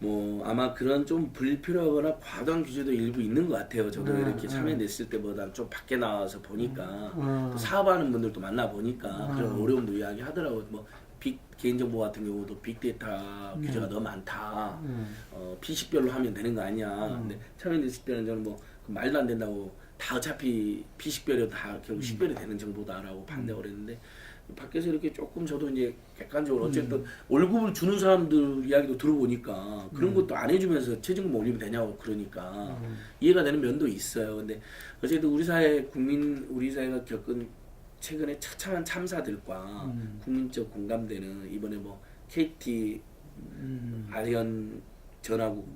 뭐 아마 그런 좀 불필요하거나 과도한 규제도 일부 있는 것 같아요. 저도 이렇게 참여됐을 때보다 좀 밖에 나와서 보니까 또 사업하는 분들도 만나 보니까 그런 어려움도 이야기하더라고요. 뭐 개인정보 같은 경우도 빅데이터 규제가 너무 많다. PC별로 하면 되는 거 아니야. 근데 참여됐을 때는 저는 뭐 말도 안 된다고 다 어차피 PC별이 다 결국 식별이 되는 정보다라고 반대를 했는데 밖에서 이렇게 조금 저도 이제 객관적으로 어쨌든 월급을 주는 사람들 이야기도 들어보니까 그런 것도 안 해주면서 최저임금 올리면 되냐고 그러니까 이해가 되는 면도 있어요. 근데 어쨌든 우리 사회가 겪은 최근에 처참한 참사들과 국민적 공감대는 이번에 뭐 KT 아리언 전화국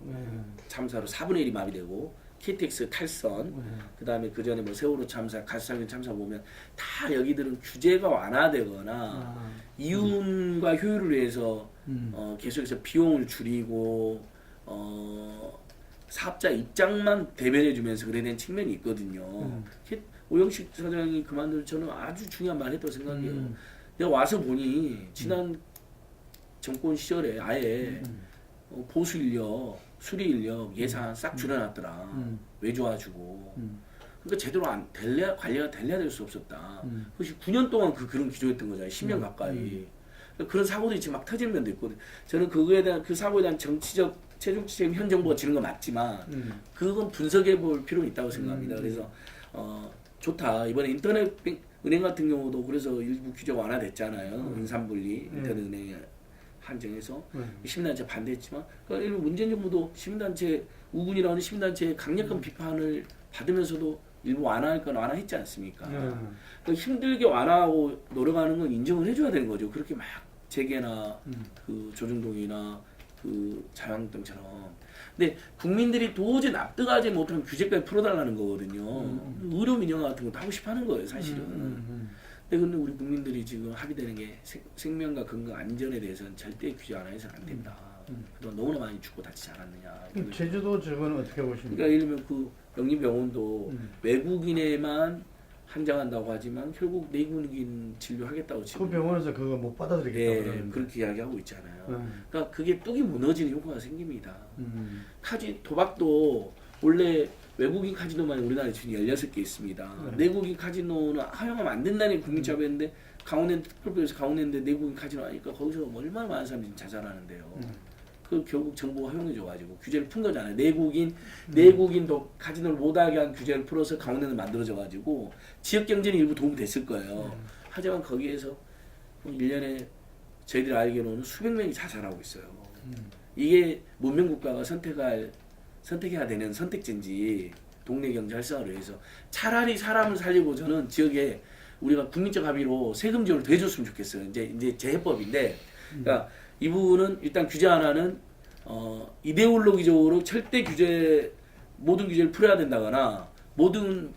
참사로 4분의 1이 마비되고 KTX 탈선, 그 다음에 그 전에 뭐 세월호 참사, 가스상인 참사 보면 다 여기들은 규제가 완화되거나 이윤과 효율을 위해서 계속해서 비용을 줄이고 사업자 입장만 대변해주면서 그래야 되는 측면이 있거든요. 오영식 사장이 그만둔 저는 아주 중요한 말 했다고 생각해요. 내가 와서 보니 지난 정권 시절에 아예 보수 인력, 수리 인력 예산 싹 줄여놨더라. 왜 좋아주고. 그러니까 제대로 관리가 될래야 될 수 없었다. 그것이 9년 동안 그런 기조였던 거잖아요. 10년 가까이. 그런 사고들이 지금 막 터지는 면도 있거든. 저는 그 사고에 대한 정치적 최종 책임 현 정부가 지는 건 맞지만 그건 분석해 볼 필요는 있다고 생각합니다. 그래서 좋다. 이번에 인터넷 은행 같은 경우도 그래서 일부 규제가 완화됐잖아요. 인산분리 인터넷은행 한정해서 시민단체 반대했지만 그러니까 일부 문재인 정부도 시민단체 우군이라는 시민단체의 강력한 비판을 받으면서도 일부 완화할 건 완화했지 않습니까? 그러니까 힘들게 완화하고 노력하는 건 인정을 해줘야 되는 거죠. 그렇게 막 재계나 그 조중동이나 그 자유한국당처럼. 근데 국민들이 도저히 납득하지 못하는 규제까지 풀어달라는 거거든요. 의료 민영화 같은 것도 하고 싶어하는 거예요, 사실은. 근데 우리 국민들이 지금 합의되는 게 생명과 건강 안전에 대해서는 절대 규제 안 해서는 안 된다. 그동안 너무나 많이 죽고 다치지 않았느냐. 제주도 지역은 어떻게 보십니까? 그러니까 예를 들면 그 영리병원도 외국인에만 한정한다고 하지만 결국 내국인 진료하겠다고 지금. 그 병원에서 그거 못 받아들이겠다고 그러는데. 그렇게 이야기하고 있잖아요. 그러니까 그게 뚝이 무너지는 효과가 생깁니다. 도박도 원래 외국인 카지노만 우리나라에 지금 16개 있습니다. 내국인 카지노는 허용하면 안 된다는 국민차별인데 특별법에서 강원도인데 내국인 카지노 하니까 거기서 얼마나 많은 사람들이 자살하는데요. 그 결국 정부가 허용해줘가지고 규제를 푼 거잖아요. 내국인도 카지노를 못하게 한 규제를 풀어서 강원도는 만들어져가지고 지역 경제는 일부 도움이 됐을 거예요. 하지만 거기에서 1년에 저희들이 알기로는 수백 명이 자살하고 있어요. 이게 문명국가가 선택해야 되는 선택지인지 동네 경제 활성화를 위해서 차라리 사람을 살리고 저는 지역에 우리가 국민적 합의로 세금 지원을 더 해줬으면 좋겠어요. 이제 재해법인데, 그러니까 이 부분은 일단 규제 하나는 이데올로기적으로 절대 모든 규제를 풀어야 된다거나 모든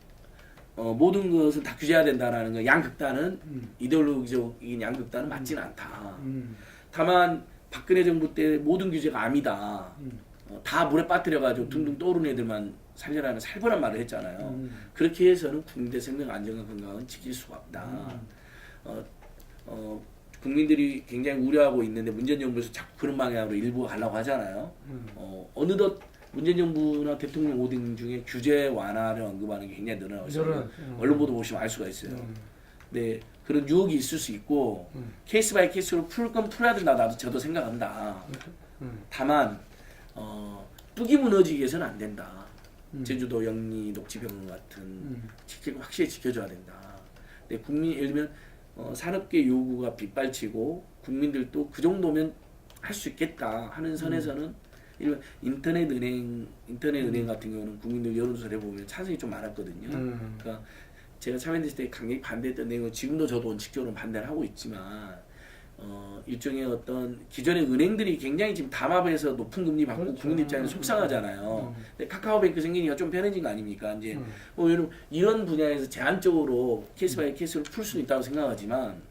것은 다 규제해야 된다라는 거 양극단은 이데올로기적인 양극단은 맞지는 않다. 다만 박근혜 정부 때 모든 규제가 암이다. 다 물에 빠뜨려가지고 둥둥 떠오르는 애들만 살려라는 살벌한 말을 했잖아요. 그렇게 해서는 국민들 생명 안전과 건강은 지킬 수가 없다. 국민들이 굉장히 우려하고 있는데 문재인 정부에서 자꾸 그런 방향으로 일부 가려고 하잖아요. 어느덧 문재인 정부나 대통령 오딩 중에 규제 완화를 언급하는 게 굉장히 늘어나고 있어요. 언론 보도 보시면 알 수가 있어요. 네, 그런 유혹이 있을 수 있고 케이스 바이 케이스로 풀 건 풀어야 된다. 저도 생각한다. 다만 뚝이 무너지기 위해서는 안 된다. 제주도 영리 녹지병원 같은 확실히 지켜줘야 된다. 근데 예를 들면 산업계 요구가 빗발치고 국민들도 그 정도면 할 수 있겠다 하는 선에서는 이런 인터넷 은행 같은 경우는 국민들 여론조사를 해보면 찬성이 좀 많았거든요. 그러니까 제가 참여했을 때 강력히 반대했던 내용은 지금도 저도 원칙적으로 반대를 하고 있지만 일종의 어떤 기존의 은행들이 굉장히 지금 담합해서 높은 금리 받고 그렇죠. 국민 입장에서 속상하잖아요. 근데 카카오뱅크 생기니까 좀 편해진 거 아닙니까? 이제 이런 분야에서 제한적으로 케이스 바이 케이스로 풀 수는 있다고 생각하지만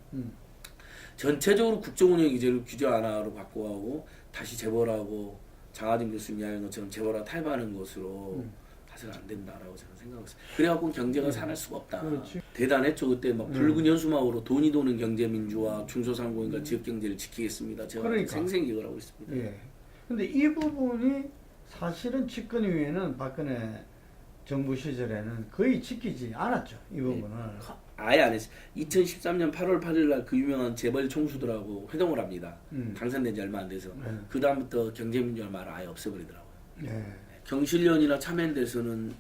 전체적으로 국정운영 규제 완화로 바꿔가고 다시 재벌하고 장하진 교수님 이야기한 것처럼 재벌하고 탈바하는 것으로 가서는 안 된다라고 저는 생각하고 있어요. 그래갖고 경제가 살아날 수가 없다. 그렇지. 대단했죠. 그때 막 붉은 현수막으로 돈이 도는 경제 민주화, 중소상공인과 지역 경제를 지키겠습니다. 제가 그러니까. 생생히 이걸 하고 있습니다. 예. 근데 이 부분이 사실은 집권 이후에는 박근혜 정부 시절에는 거의 지키지 않았죠. 이 부분을. 아예 안 했어요. 2013년 8월 8일 날 그 유명한 재벌 총수들하고 회동을 합니다. 당선된 지 얼마 안 돼서. 그 다음부터 경제민주화 말을 아예 없애버리더라고요. 네. 경실련이나 참여연대에서는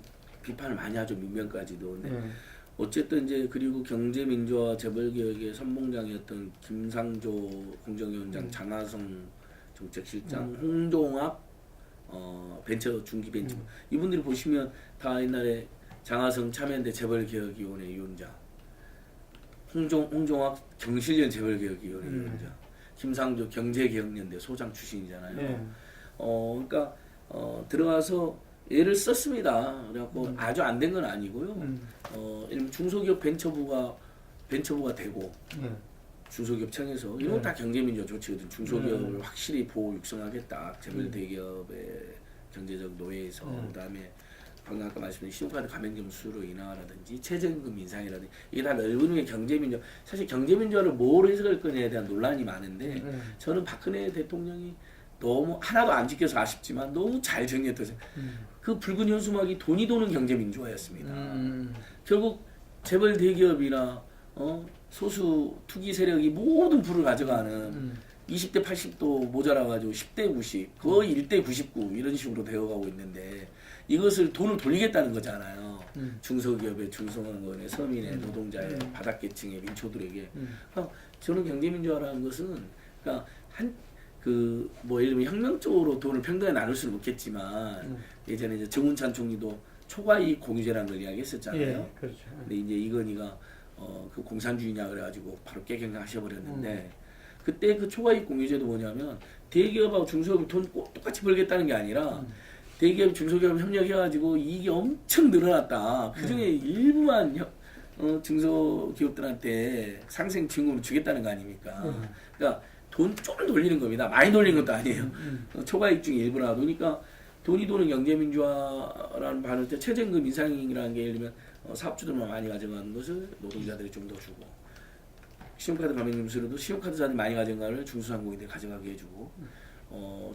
비판을 많이 하죠. 민변까지도. 근데 어쨌든 이제 그리고 경제민주화 재벌개혁의 선봉장이었던 김상조 공정위원장, 장하성 정책실장, 홍종학 벤처 중기벤처 이분들이 보시면 다 옛날에 장하성 참여연대 재벌개혁위원회 위원장, 홍종학 경실련 재벌개혁위원회 위원장, 김상조 경제개혁연대 소장 출신이잖아요. 그러니까 들어가서 애를 썼습니다. 그래갖고 아주 안 된 건 아니고요. 이런 중소기업 벤처부가 되고 중소기업청에서 이런 다 경제민주화 조치거든. 중소기업을 확실히 보호 육성하겠다. 재벌 대기업의 경제적 노예에서 그다음에 방금 아까 말씀드린 신용카드 가맹점 수로 인하라든지 최저임금 인상이라든지 이게 다 넓은 의미의 경제민주화. 사실 경제민주화를 뭘 해석할 거냐에 대한 논란이 많은데 저는 박근혜 대통령이 너무 하나도 안 지켜서 아쉽지만 너무 잘 정리했다고 그 붉은 현수막이 돈이 도는 경제민주화였습니다. 결국 재벌 대기업이나 소수 투기 세력이 모든 부를 가져가는 20대 80도 모자라가지고 10대 90 거의 1대 99 이런 식으로 되어가고 있는데 이것을 돈을 돌리겠다는 거잖아요. 중소기업의 중소상공인의 서민의 노동자의 바닥계층의 민초들에게 저는 경제민주화라는 것은 그러니까 예를 들면 혁명적으로 돈을 평등하게 나눌 수는 없겠지만 예전에 이제 정운찬 총리도 초과이익 공유제라는 걸 이야기했었잖아요. 예, 그렇죠. 근데 이제 이건희가 그 공산주의냐 그래가지고 바로 깨갱하셔버렸는데 그때 그 초과이익 공유제도 뭐냐면 대기업하고 중소기업이 돈 똑같이 벌겠다는 게 아니라 대기업 중소기업 협력해가지고 이익이 엄청 늘어났다. 그 중에 일부만 중소기업들한테 상생 지원금을 주겠다는 거 아닙니까? 그러니까 돈 좀 돌리는 겁니다. 많이 돌리는 것도 아니에요. 초과이익 중에 일부라도. 그러니까 돈이 도는 경제민주화라는 발언 때 최저임금 인상이라는 게 예를 들면 사업주들만 많이 가져가는 것을 노동자들이 좀 더 주고 신용카드 가맹점 수로도 신용카드자들이 많이 가져간 거를 중소상공인들이 가져가게 해주고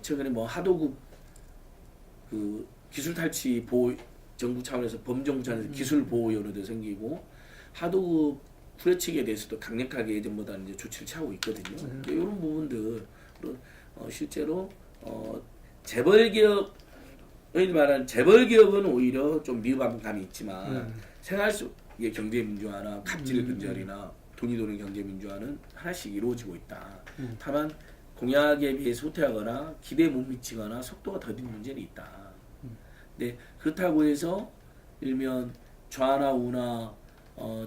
최근에 뭐 하도급 그 기술 탈취 보호 정부 차원에서 범정부 차원에서 기술 보호위원회도 생기고 하도급 후려치기에 대해서도 강력하게 예전보다는 이제 조치를 취하고 있거든요. 그러니까 이런 부분들은 실제로 재벌기업 흔히 말하는 재벌기업은 오히려 좀 미흡한 감이 있지만 생활 속의 경제민주화나 갑질 근절이나 돈이 도는 경제민주화는 하나씩 이루어지고 있다. 다만 공약에 비해 소퇴하거나 기대에 못 미치거나 속도가 더딘 문제는 있다. 근데 그렇다고 해서 일면 좌나 우나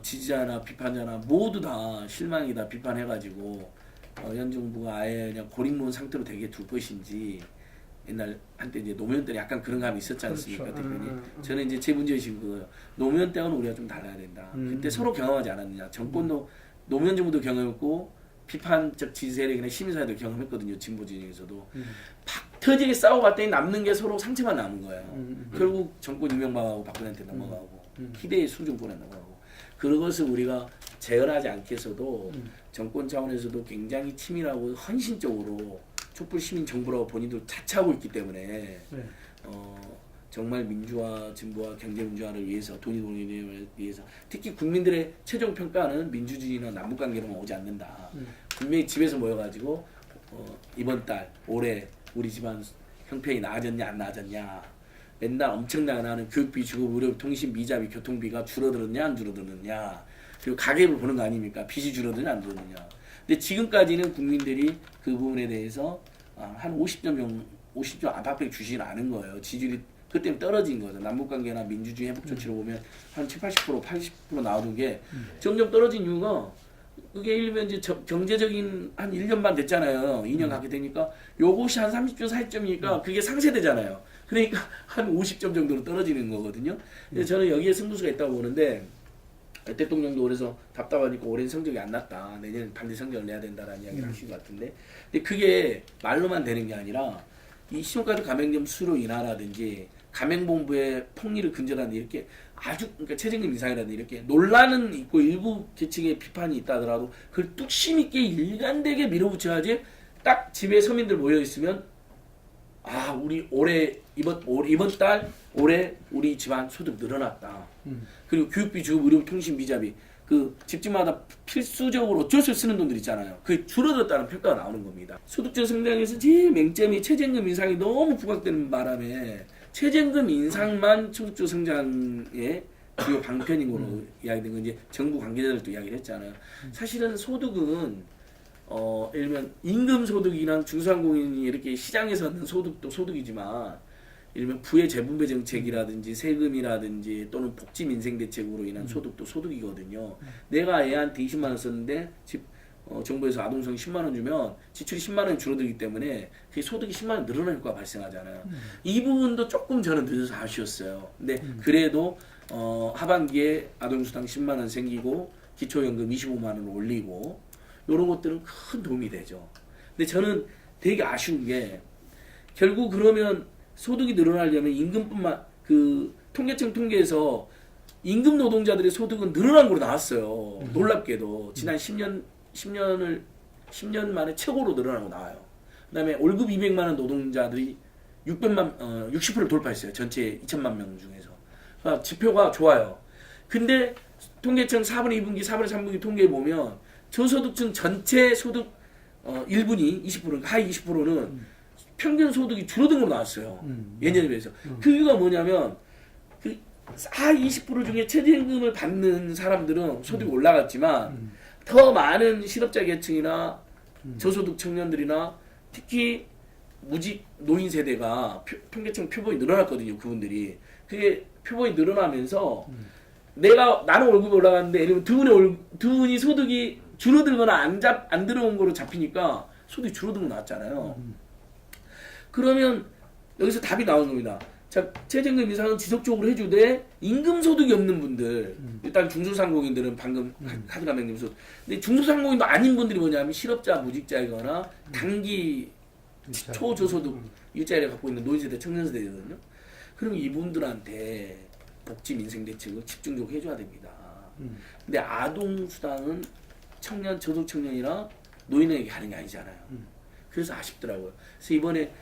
지지자나 비판자나 모두 다 실망이다 비판해가지고 현 정부가 아예 그냥 고립문 상태로 되게 둘 것인지 옛날 한때 이제 노무현 때는 약간 그런 감이 있었지 않습니까, 그렇죠. 대표님? 저는 이제 제 문제의식은 그거예요. 노무현 때는 우리가 좀 달라야 된다. 그때 서로 경험하지 않았느냐. 정권도 노무현 정부도 경험했고 비판적 지지 세력이나 시민사회도 경험했거든요. 진보 진영에서도 팍 터지게 싸워봤더니 남는 게 서로 상처만 남은 거예요. 결국 정권 이명박하고 박근혜한테 넘어가고 희대의 수준권에 넘어가고 그것을 우리가 재현하지 않겠어도 정권 차원에서도 굉장히 치밀하고 헌신적으로 촛불 시민 정부라고 본인들 자처하고 있기 때문에 정말 민주화, 진보와 경제 민주화를 위해서 돈이 돈을 위해서 특히 국민들의 최종 평가는 민주주의나 남북관계로만 오지 않는다. 분명히 집에서 모여가지고 이번 달 올해 우리 집안 형편이 나아졌냐 안 나아졌냐 맨날 엄청나게 나는 교육비, 주거, 의료, 통신, 미자비, 교통비가 줄어들었냐 안 줄어들었냐 그리고 가계를 보는 거 아닙니까? 빚이 줄어드냐 안 줄어드냐. 근데 지금까지는 국민들이 그 부분에 대해서 한 50점 안팎에 주시진 않은 거예요. 지지율이 그때는 떨어진 거죠. 남북관계나 민주주의 회복 조치로 보면 한 70, 80% 나오는 게 점점 떨어진 이유가 그게 일면 이제 경제적인 한 1년 반 됐잖아요. 2년 가게 되니까 요것이 한 30점, 40점이니까 그게 상쇄되잖아요. 그러니까 한 50점 정도로 떨어지는 거거든요. 그래서 저는 여기에 승부수가 있다고 보는데 대통령도 그래서 답답하니까 올해는 성적이 안 났다. 내년에 반드시 성적을 내야 된다라는 이야기를 하신 것 같은데 근데 그게 말로만 되는 게 아니라 이 신용카드 가맹점 수로 인하라든지 가맹본부의 폭리를 근절하는 이렇게 아주 그러니까 최저임금 인상이라든지 이렇게 논란은 있고 일부 계층의 비판이 있다 하더라도 그걸 뚝심 있게 일관되게 밀어붙여야지 딱 집에 서민들 모여 있으면 우리 이번 달 올해 우리 집안 소득 늘어났다. 그리고 교육비, 주급, 의료, 통신, 비자비 그 집집마다 필수적으로 어쩔 수 없이 쓰는 돈들 있잖아요. 그게 줄어들었다는 평가가 나오는 겁니다. 소득적 성장에서 제일 맹점이 최저임금 인상이 너무 부각되는 바람에 최저임금 인상만 소득적 성장의 주요 방편인 걸로 이야기된 건 이제 정부 관계자들도 이야기를 했잖아요. 사실은 소득은 예를 들면 임금 소득이랑 중소상공인이 이렇게 시장에서 얻는 소득도 소득이지만 예를 들면 부의 재분배 정책이라든지 세금이라든지 또는 복지 민생 대책으로 인한 소득도 소득이거든요. 내가 애한테 20만 원 썼는데 정부에서 아동성 10만 원 주면 지출이 10만 원이 줄어들기 때문에 그 소득이 10만 원 늘어날 효과가 발생하잖아요. 이 부분도 조금 저는 늦어서 아쉬웠어요. 근데 그래도 하반기에 아동수당 10만 원 생기고 기초연금 25만 원 올리고 이런 것들은 큰 도움이 되죠. 근데 저는 되게 아쉬운 게 결국 그러면 소득이 늘어나려면 임금뿐만 그 통계청 통계에서 임금 노동자들의 소득은 늘어난 걸로 나왔어요. 놀랍게도 지난 10년 만에 최고로 늘어나고 나와요. 그다음에 월급 200만 원 노동자들이 60%를 돌파했어요. 전체 2천만 명 중에서. 그러니까 지표가 좋아요. 근데 통계청 4분의 2분기, 4분의 3분기 통계에 보면 저소득층 전체 소득 1분위 20%, 하위 20%는 평균 소득이 줄어든 걸로 나왔어요. 예년에 비해서. 그 이유가 뭐냐면 그 하위 20% 중에 최저임금을 받는 사람들은 소득이 올라갔지만 더 많은 실업자 계층이나 저소득 청년들이나 특히 무직 노인 세대가 통계청 표본이 늘어났거든요. 그분들이. 그게 표본이 늘어나면서 나는 월급이 올라갔는데 예를 들면 두 분이 소득이 줄어들거나 안 들어온 거로 잡히니까 소득이 줄어든 거 나왔잖아요. 그러면 여기서 답이 나오는 겁니다. 자, 최저임금 인상은 지속적으로 해주되 임금 소득이 없는 분들, 일단 중소상공인들은 방금 카드가 맹님 소득. 근데 중소상공인도 아닌 분들이 뭐냐면 실업자, 무직자이거나 단기 초저소득 일자리를 갖고 있는 노인세대, 청년세대거든요. 그럼 이분들한테 복지 민생 대책을 집중적으로 해줘야 됩니다. 근데 아동수당은 청년, 저소득 청년이나 노인에게 하는 게 아니잖아요. 그래서 아쉽더라고요. 그래서 이번에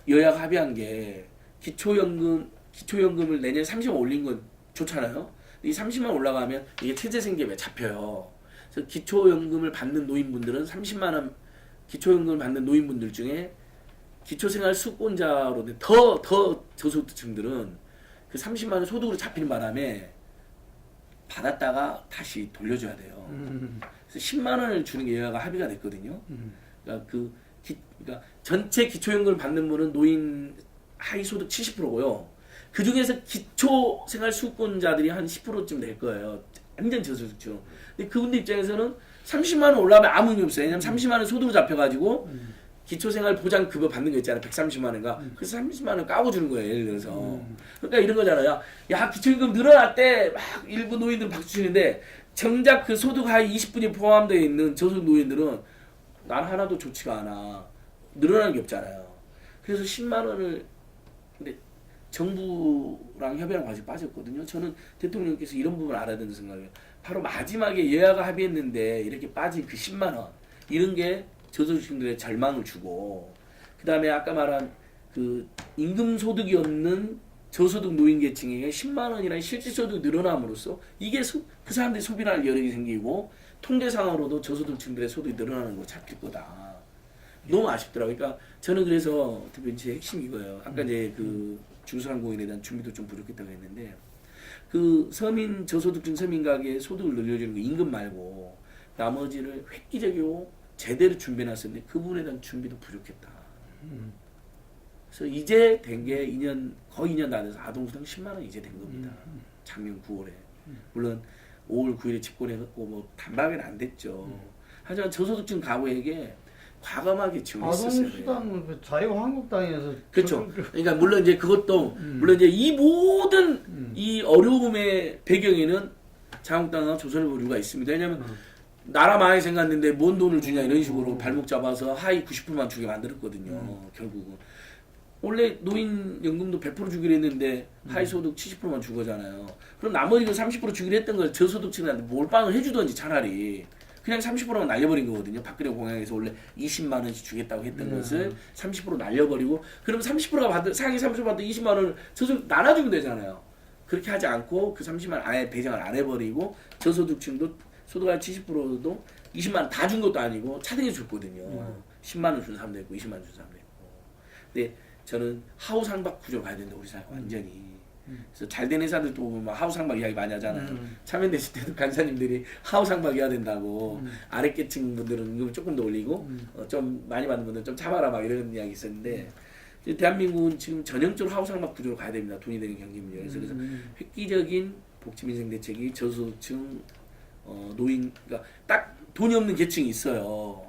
여야가 합의한 게 기초연금을 내년 30만 올린 건 좋잖아요. 이 30만 올라가면 이게 태재생계에 잡혀요. 그래서 기초연금을 받는 노인분들은 30만 원 기초연금을 받는 노인분들 중에 기초생활 수급자로 더 저소득층들은 그 30만 원 소득으로 잡히는 바람에 받았다가 다시 돌려줘야 돼요. 그래서 10만 원을 주는 게 여야가 합의가 됐거든요. 그러니까 그러니까 전체 기초연금을 받는 분은 노인 하위 소득 70%고요. 그 중에서 기초생활 수급자들이 한 10%쯤 될 거예요. 완전 저소득층. 근데 그분들 입장에서는 30만 원 올라가면 아무 의미 없어요. 왜냐면 30만 원 소득으로 잡혀가지고 기초생활 보장급여 받는 거 있잖아요. 130만 원인가. 그래서 30만 원 까고 주는 거예요. 예를 들어서. 그러니까 이런 거잖아요. 야 기초임금 늘어났대. 막 일부 노인들 박수 치는데 정작 그 소득 하위 20분이 포함되어 있는 저소득 노인들은 난 하나도 좋지가 않아. 늘어나는 게 없잖아요. 그래서 10만 원을 근데 정부랑 협의한 과정이 빠졌거든요. 저는 대통령께서 이런 부분을 알아야 된다고 생각해요. 바로 마지막에 여야가 합의했는데 이렇게 빠진 그 10만 원 이런 게 저소득층들의 절망을 주고 그 다음에 아까 말한 그 임금 소득이 없는 저소득 노인 계층에게 10만 원이라는 실질 소득이 늘어남으로써 이게 그 사람들이 소비를 할 여력이 생기고 통계상으로도 저소득층들의 소득이 늘어나는 거 잡힐 거다. 너무 아쉽더라고요. 그러니까 저는 그래서 특별히 제 핵심이 이거예요. 아까 이제 그 중소상공인에 대한 준비도 좀 부족했다고 했는데 그 서민 저소득층 서민 가게의 소득을 늘려주는 거 임금 말고 나머지를 획기적이고 제대로 준비해놨었는데 그 부분에 대한 준비도 부족했다. 그래서 이제 된 게 거의 2년 다 돼서 아동수당 10만 원 이제 된 겁니다. 작년 9월에. 물론 5월 9일에 집권해갖고 뭐 단박에는 안 됐죠. 하지만 저소득층 가구에게 과감하게 지원했었어요. 아동수당은 그 자유한국당에서 그렇죠. 그러니까 물론 이제 그것도 물론 이제 이 모든 이 어려움의 배경에는 자유한국당과 조선일보류가 있습니다. 왜냐하면 나라 많이 생겼는데 뭔 돈을 주냐 이런 식으로 발목 잡아서 하위 90%만 주게 만들었거든요. 결국은 원래 노인연금도 100% 주기로 했는데 하위 소득 70%만 준 거잖아요. 그럼 나머지 그 30% 주기로 했던 걸 저소득층한테 몰빵을 해주던지 차라리 그냥 30%만 날려버린 거거든요. 박근혜 공약에서 원래 20만 원씩 주겠다고 했던 것을 30% 날려버리고 그럼 30%가 받은 상위 30% 받은 20만 원을 저소득 나눠주면 되잖아요. 그렇게 하지 않고 그 30만 원 아예 배정을 안 해버리고 저소득층도 소득 한 70%도 20만 원 다 준 것도 아니고 차등해 줬거든요. 10만 원 준 사람도 있고 20만 원 준 사람도 있고. 근데 저는 하우상박 구조로 가야 된다 우리 사회 완전히. 그래서 잘된 회사들도 막 하우상박 이야기 많이 하잖아요. 참여됐을 때도 간사님들이 하우상박 해야 된다고 아랫계층 분들은 임금을 조금 더 올리고 좀 많이 받는 분들은 좀 참아라 막 이런 이야기 있었는데 이제 대한민국은 지금 전형적으로 하우상박 구조로 가야 됩니다. 돈이 되는 경제 문제에서. 그래서 획기적인 복지민생 대책이 저소득층 노인 그러니까 딱 돈이 없는 계층이 있어요.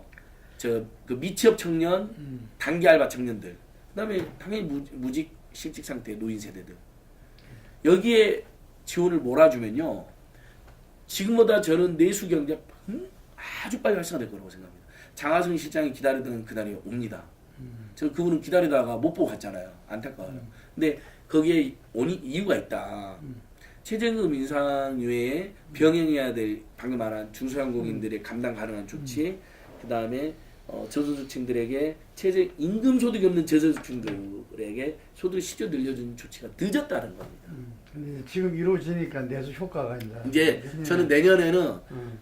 저 그 미취업 청년, 단기 알바 청년들. 그다음에 당연히 무직 실직 상태 노인 세대들. 여기에 지원을 몰아주면요. 지금보다 저는 내수 경제 아주 빨리 활성화될 거라고 생각합니다. 장하성 실장이 기다리던 그날이 옵니다. 저 그분은 기다리다가 못 보고 갔잖아요. 안타까워요. 근데 거기에 이유가 있다. 최저임금 인상 외에 병행해야 될 방금 말한 중소상공인들의 감당 가능한 조치, 그 다음에 저소득층들에게 임금 소득이 없는 저소득층들에게 소득을 실제 늘려주는 조치가 늦었다는 겁니다. 근데 지금 이루어지니까 내수 효과가 이제 저는 내년에는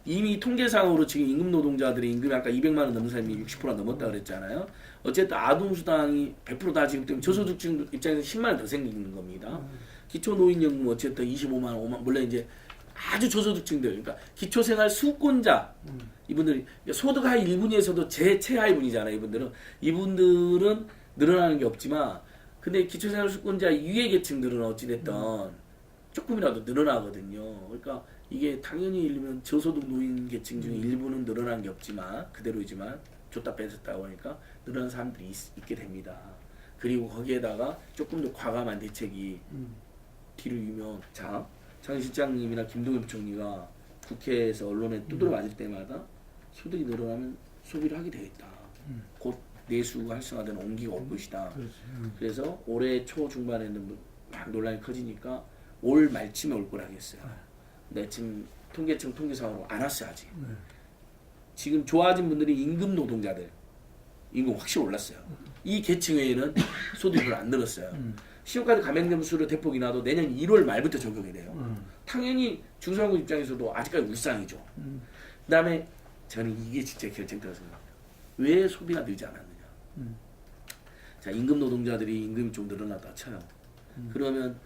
이미 통계상으로 지금 임금 노동자들의 임금이 아까 200만 원 넘는 사람이 60%가 넘었다 그랬잖아요. 어쨌든 아동수당이 100%다 지금 때문에 저소득층 입장에서 10만 원 더 생기는 겁니다. 기초노인연금 어쨌든 25만 원, 5만 물론 이제 아주 저소득층들, 그러니까 기초생활 수급권자 이분들이 소득 하위 1분위에서도 최하위분이잖아요. 이분들은 늘어나는 게 없지만, 근데 기초생활 수급권자 이외 계층들은 어찌됐든 조금이라도 늘어나거든요. 그러니까 이게 당연히 일면 저소득 노인 계층 중에 일부는 늘어난 게 없지만 그대로이지만 줬다 뺏었다고 하니까 늘어난 사람들이 있게 됩니다. 그리고 거기에다가 조금 더 과감한 대책이 뒤를 이으면 장 실장님이나 김동연 부총리가 국회에서 언론에 두드려 맞을 때마다 소득이 늘어나면 소비를 하게 되겠다. 곧 내수가 활성화되는 온기가 올 것이다. 그래서 올해 초 중반에는 막 논란이 커지니까 올 말쯤에 올 거라 하겠어요. 근데 지금 통계청 통계상으로 안 왔어요 아직. 지금 좋아진 분들이 임금 노동자들 임금 확실히 올랐어요. 이 계층 외에는 소득이 별로 안 늘었어요. 신용카드 가맹점수를 대폭이 나도 내년 1월 말부터 적용이 돼요. 당연히 중소상공 입장에서도 아직까지 울상이죠. 그 다음에 저는 이게 진짜 결정적이라고 생각합니다. 왜 소비가 늘지 않았느냐. 자, 임금 노동자들이 임금이 좀 늘어났다 쳐요. 그러면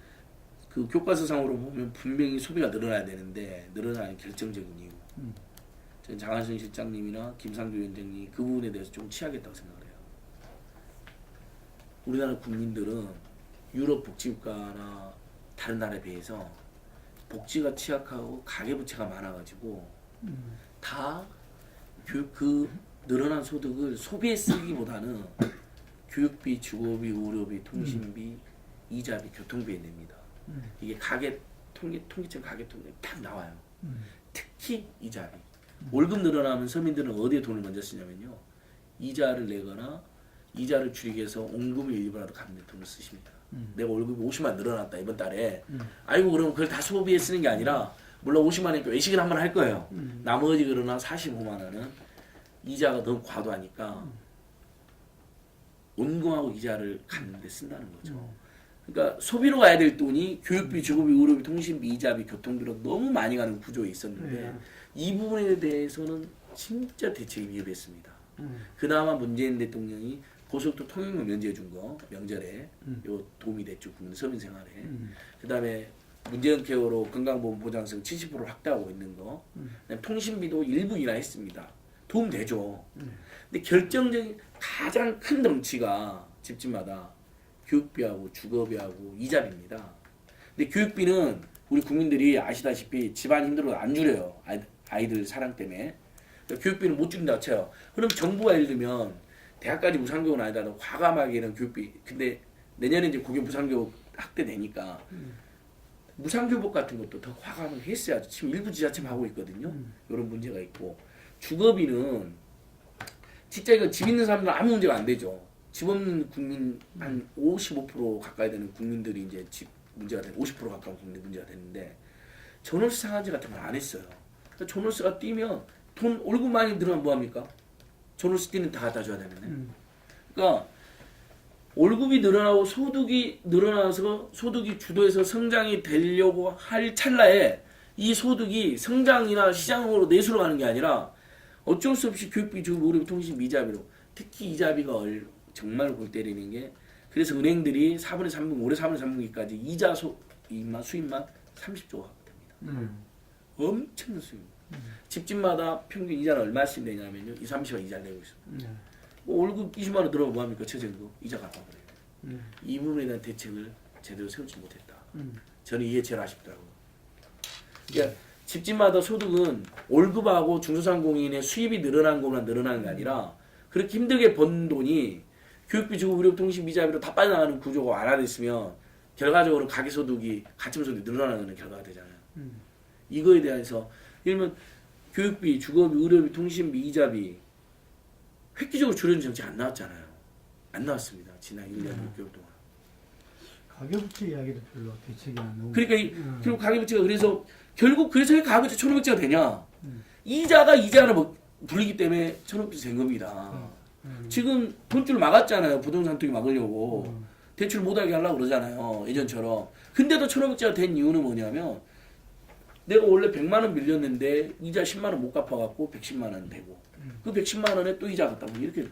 그 교과서상으로 보면 분명히 소비가 늘어나야 되는데 늘어나는 결정적인 이유. 저는 장하성 실장님이나 김상조 위원장님이 그 부분에 대해서 좀 취하겠다고 생각을 해요. 우리나라 국민들은 유럽 복지국가나 다른 나라에 비해서 복지가 취약하고 가계부채가 많아가지고 다 그 늘어난 소득을 소비에 쓰기보다는 교육비, 주거비, 의료비, 통신비, 이자비, 교통비에 냅니다. 이게 통계청 가계 통계 딱 나와요. 특히 이자비. 월급 늘어나면 서민들은 어디에 돈을 먼저 쓰냐면요. 이자를 내거나 이자를 줄이기 위해서 원금을 일부라도 갚는 돈을 쓰십니다. 내가 월급이 50만 늘어났다 이번 달에. 아이고 그러면 그걸 다 소비에 쓰는 게 아니라 물론 50만 원이니까 외식을 한번 할 거예요. 나머지 그러나 45만 원은 이자가 너무 과도하니까 원금하고 이자를 갚는 데 쓴다는 거죠. 그러니까 소비로 가야 될 돈이 교육비, 주거비, 의료비, 통신비, 이자비, 교통비로 너무 많이 가는 구조에 있었는데 이 부분에 대해서는 진짜 대책이 미흡했습니다. 그나마 문재인 대통령이 고속도로 통행료 면제해 준 거 명절에 요 도움이 됐죠. 국민 서민 생활에. 그다음에 문재인 케어로 건강보험 보장성 70%를 확대하고 있는 거. 그다음에 통신비도 일부 인하했습니다. 도움 되죠. 근데 결정적인 가장 큰 덩치가 집집마다 교육비하고 주거비하고 이자비입니다. 근데 교육비는 우리 국민들이 아시다시피 집안 힘들어도 안 줄여요. 아이들 사랑 때문에. 그러니까 교육비는 못 줄인다고 쳐요. 그럼 정부가 예를 들면 대학까지 무상교육은 아니더라도 과감하게는 교육비. 근데 내년에 이제 고교 무상교육 확대되니까 무상교복 같은 것도 더 과감하게 했어야죠. 지금 일부 지자체만 하고 있거든요. 이런 문제가 있고 주거비는 진짜 이거 집 있는 사람들은 아무 문제가 안 되죠. 집 없는 국민 한 55% 가까이 되는 국민들이 이제 집 문제가 되는 50% 가까운 국민들 문제가 되는데 전월세 상한제 같은 걸 안 했어요. 그러니까 전월세가 뛰면 돈 월급 많이 늘어나면 뭐합니까? 전월세는 다 갖다 줘야 되는데. 그러니까 월급이 늘어나고 소득이 늘어나서 소득이 주도해서 성장이 되려고 할 찰나에 이 소득이 성장이나 시장으로 내수로 가는 게 아니라 어쩔 수 없이 교육비, 주급, 의료비, 통신, 이자비로 특히 이자비가 정말 골 때리는 게 그래서 은행들이 4분의 3분, 올해 4분의 3분기까지 이자 수입만 30조가 됩니다. 엄청난 수입입니다. 집집마다 평균 이자는 얼마씩 내냐면요. 2, 30원 이자를 내고 있습니다. 뭐 월급 20만 원 들어가면 뭐합니까? 최저임금 이자 갚아버려요. 이 부분에 대한 대책을 제대로 세우지 못했다. 저는 이게 제일 아쉽더라고요. 그러니까 집집마다 소득은 월급하고 중소상공인의 수입이 늘어난 것만 늘어나는 게 아니라 그렇게 힘들게 번 돈이 교육비, 주급, 의료비, 통신, 이자비로 다 빠져나가는 구조가 완화됐으면 결과적으로 가계소득이 가침소득이 늘어나는 결과가 되잖아요. 이거에 대해서 예를 들면 교육비, 주거비, 의료비, 통신비, 이자비 획기적으로 줄여준 정책 안 나왔잖아요. 안 나왔습니다. 지난 1년 6개월 동안. 가계부채 이야기도 별로 대책이 안 나오고. 그러니까 결국 가계부채가 그래서 결국 그래서 왜 가계부채 1,500조가 되냐? 이자가 이자를 불리기 때문에 1,500조 된 겁니다. 지금 돈줄 막았잖아요. 부동산 투기 막으려고. 대출 못하게 하려고 그러잖아요. 예전처럼. 근데도 1,500조가 된 이유는 뭐냐면 내가 원래 100만 원 빌렸는데 이자 10만 원 못 갚아갖고 110만 원 되고 그 110만 원에 또 이자 갚다 보면 이렇게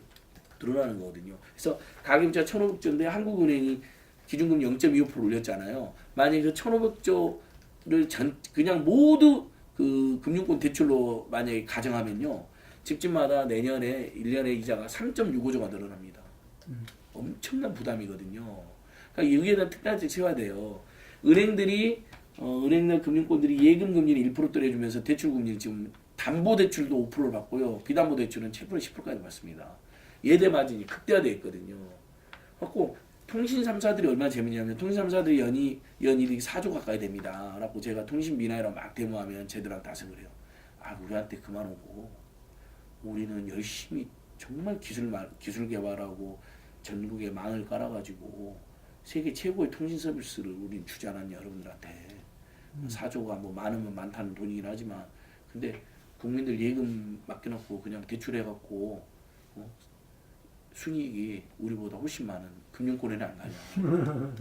드러나는 거거든요. 그래서 가계부채가 1,500조인데 한국은행이 기준금 0.25% 올렸잖아요. 만약에 그 1,500조를 그냥 모두 그 금융권 대출로 만약에 가정하면요. 집집마다 내년에 1년에 이자가 3.65조가 늘어납니다. 엄청난 부담이거든요. 그러니까 여기에 대한 특단적 세워야 돼요. 은행들 금융권들이 예금 금리를 1%를 해주면서 대출 금리는 지금 담보 대출도 5%를 받고요. 비담보 대출은 7% 10%까지 받습니다. 예대 마진이 극대화되어 있거든요. 그래서 통신 3사들이 얼마나 재밌냐면 통신 3사들이 연이익이 4조 가까이 됩니다. 라고 제가 통신 미나이랑 막 데모하면 쟤들한테 다성을 해요. 아 우리한테 그만 오고 우리는 열심히 정말 기술 개발하고 전국에 망을 깔아가지고 세계 최고의 통신 서비스를 우린 주지 않았냐 여러분들한테. 4조가 뭐 많으면 많다는 돈이긴 하지만 근데 국민들 예금 맡겨놓고 그냥 대출해갖고 순이익이 우리보다 훨씬 많은 금융권에는 안 가냐.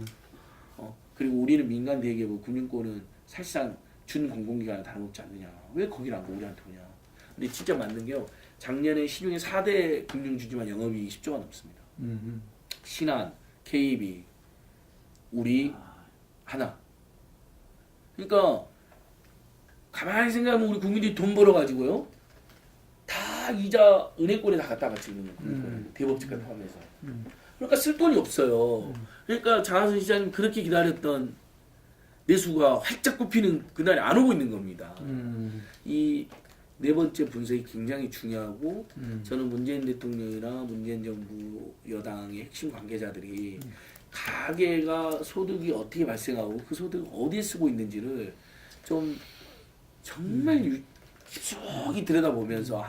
그리고 우리는 민간 대기업이고 금융권은 사실상 준 공공기관에 다름없지 않느냐. 왜 거기를 안 가 우리한테 오냐. 근데 진짜 맞는 게요. 작년에 시중에 4대 금융주지만 영업이익이 10조가 넘습니다. 신한, KB, 우리, 하나. 그러니까 가만히 생각하면 우리 국민들이 돈 벌어가지고요. 다 이자 은행권에 다 갖다 바치는 거예요. 대법집까지 포함해서. 그러니까 쓸 돈이 없어요. 그러니까 장하선 시장님 그렇게 기다렸던 내수가 활짝 꼽히는 그날이 안 오고 있는 겁니다. 이 네 번째 분석이 굉장히 중요하고 저는 문재인 대통령이나 문재인 정부 여당의 핵심 관계자들이 가계가 소득이 어떻게 발생하고 그 소득을 어디에 쓰고 있는지를 좀 정말 깊숙이 들여다보면서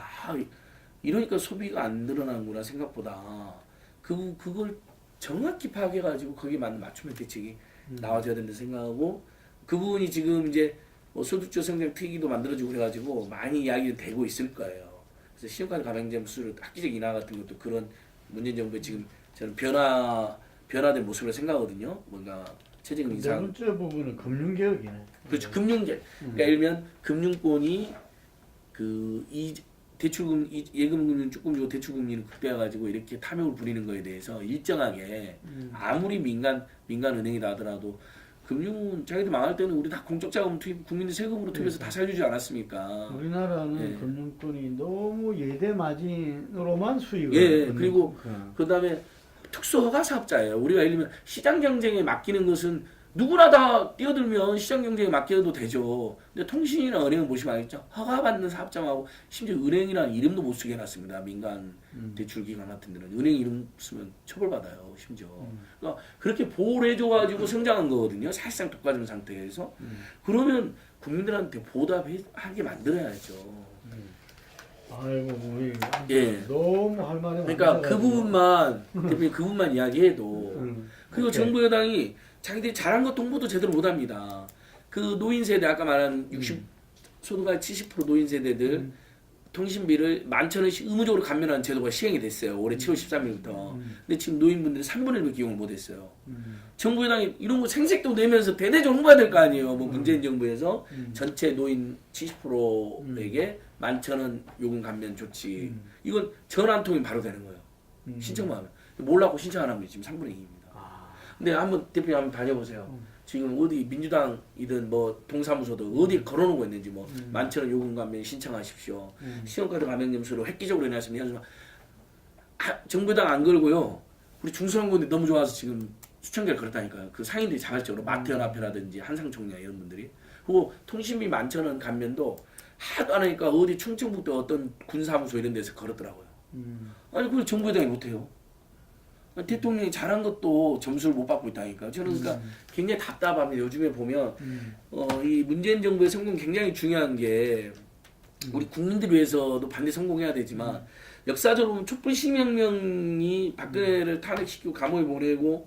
이러니까 소비가 안 늘어나는구나 생각보다 그걸 정확히 파악해가지고 거기에 맞는 맞춤형 대책이 나와줘야 된다 생각하고 그 부분이 지금 이제 뭐 소득주 성장 특위도 만들어지고 그래가지고 많이 이야기가 되고 있을 거예요. 그래서 신용카드 가맹점 수를 학기적 인하 같은 것도 그런 문재인 정부의 지금 저는 변화된 모습을 생각하거든요. 뭔가 최저임금 인상. 네 번째 부분은 금융개혁이네. 그렇죠. 금융개. 그러니까 예를 들면 금융권이 대출금 예금금리는 조금 주고 대출금리는 극대화가지고 이렇게 탐욕을 부리는 거에 대해서 일정하게 아무리 민간 은행이라 하더라도 금융은 자기들 망할 때는 우리 다 공적 자금 투입 국민들 세금으로 투입해서 다 살려주지 않았습니까? 우리나라는 금융권이 너무 예대 마진으로만 수익을 그리고 그다음에 특수허가 사업자예요. 우리가 예를 들면 시장 경쟁에 맡기는 것은 누구나 다 뛰어들면 시장 경쟁에 맡겨도 되죠. 근데 통신이나 은행은 보시면 알겠죠. 허가받는 사업장하고 심지어 은행이라는 이름도 못 쓰게 해놨습니다. 민간 대출기관 같은 데는 은행 이름 쓰면 처벌받아요. 심지어. 그러니까 그렇게 보호를 해줘가지고 성장한 거거든요. 사실상 독과점 상태에서. 그러면 국민들한테 보답하게 만들어야죠. 아이고 우리 너무 할 말이 많아요. 그러니까 그 부분만 대표님 그 부분만 이야기해도 그리고 정부 여당이 자기들이 잘한 것 홍보도 제대로 못합니다. 그 노인 세대 아까 말한 60 소득의 70% 노인 세대들 통신비를 11,000원씩 의무적으로 감면하는 제도가 시행이 됐어요. 올해 7월 13일부터. 근데 지금 노인분들이 3분의 1밖에 이용을 못했어요. 정부 여당이 이런 거 생색도 내면서 대대적으로 홍보해야 될 거 아니에요. 뭐 문재인 정부에서 전체 노인 70%에게 11,000원 요금 감면 조치. 이건 전화 한 통이 바로 되는 거예요. 신청만 하면. 몰랐고 신청 안 하면 지금 3분의 2입니다. 근데 한번 대표님 한번 다녀보세요. 지금 어디 민주당이든 뭐 동사무소도 어디 걸어놓고 있는지 뭐 11,000원 요금 감면 신청하십시오. 신용카드 감면 점수로 획기적으로 해놨으면 해야지만 정부 여당 안 걸고요. 우리 중소형군이 너무 좋아서 지금 수천 개를 걸었다니까요. 그 상인들이 자발적으로 마트연합회라든지 한상총련 이런 분들이. 그리고 통신비 11,000원 감면도 하도 안 하니까 어디 충청북도 어떤 군사무소 이런 데서 걸었더라고요. 아니 그걸 정부 여당이 못해요. 대통령이 잘한 것도 점수를 못 받고 있다니까. 저는 그러니까 굉장히 답답합니다. 요즘에 보면 이 문재인 정부의 성공 굉장히 중요한 게 우리 국민들 위해서도 반드시 성공해야 되지만 역사적으로 보면 촛불시민혁명이 박근혜를 탄핵시키고 감옥에 보내고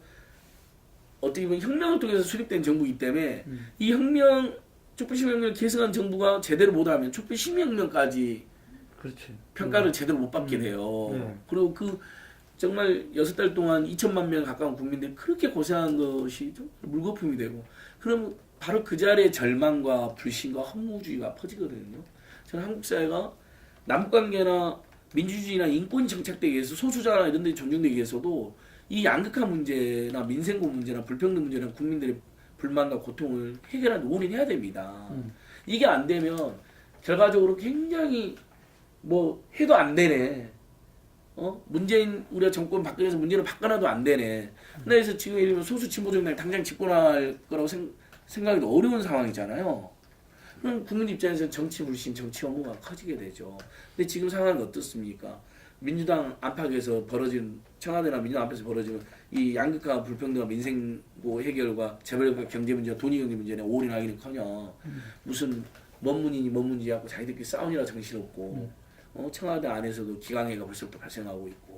어떻게 보면 혁명을 통해서 수립된 정부이기 때문에 이 혁명 촛불시민혁명을 계승한 정부가 제대로 못하면 촛불시민혁명까지 그렇지. 평가를 제대로 못 받게 돼요. 네. 그리고 그 정말 6달 동안 2천만 명 가까운 국민들이 그렇게 고생한 것이 좀 물거품이 되고 그럼 바로 그 자리에 절망과 불신과 허무주의가 퍼지거든요. 저는 한국 사회가 남북관계나 민주주의나 인권이 정착되기 위해서 소수자나 이런 데 존중되기 위해서도 이 양극화 문제나 민생고 문제나 불평등 문제나 국민들의 불만과 고통을 해결하는 데 올인해야 됩니다. 이게 안 되면 결과적으로 굉장히 뭐 해도 안 되네. 문재인 우리가 정권 바뀌어서 문재인을 바꿔놔도 안 되네. 그래서 지금 예를 들면 소수 진보 정당이 당장 집권할 거라고 생각하기도 어려운 상황이잖아요. 그럼 국민 입장에서는 정치 불신, 정치 혐오가 커지게 되죠. 근데 지금 상황은 어떻습니까? 민주당 안팎에서 벌어진 청와대나 민주당 앞에서 벌어지는 이 양극화 불평등과 민생고 해결과 재벌과 경제 문제와 돈이 경제 문제에 올인하기는커녕 무슨 뭔 문이니 뭔 문제하고 자기들끼리 싸우니라 정신없고 청와대 안에서도 기강회가 벌써부터 발생하고 있고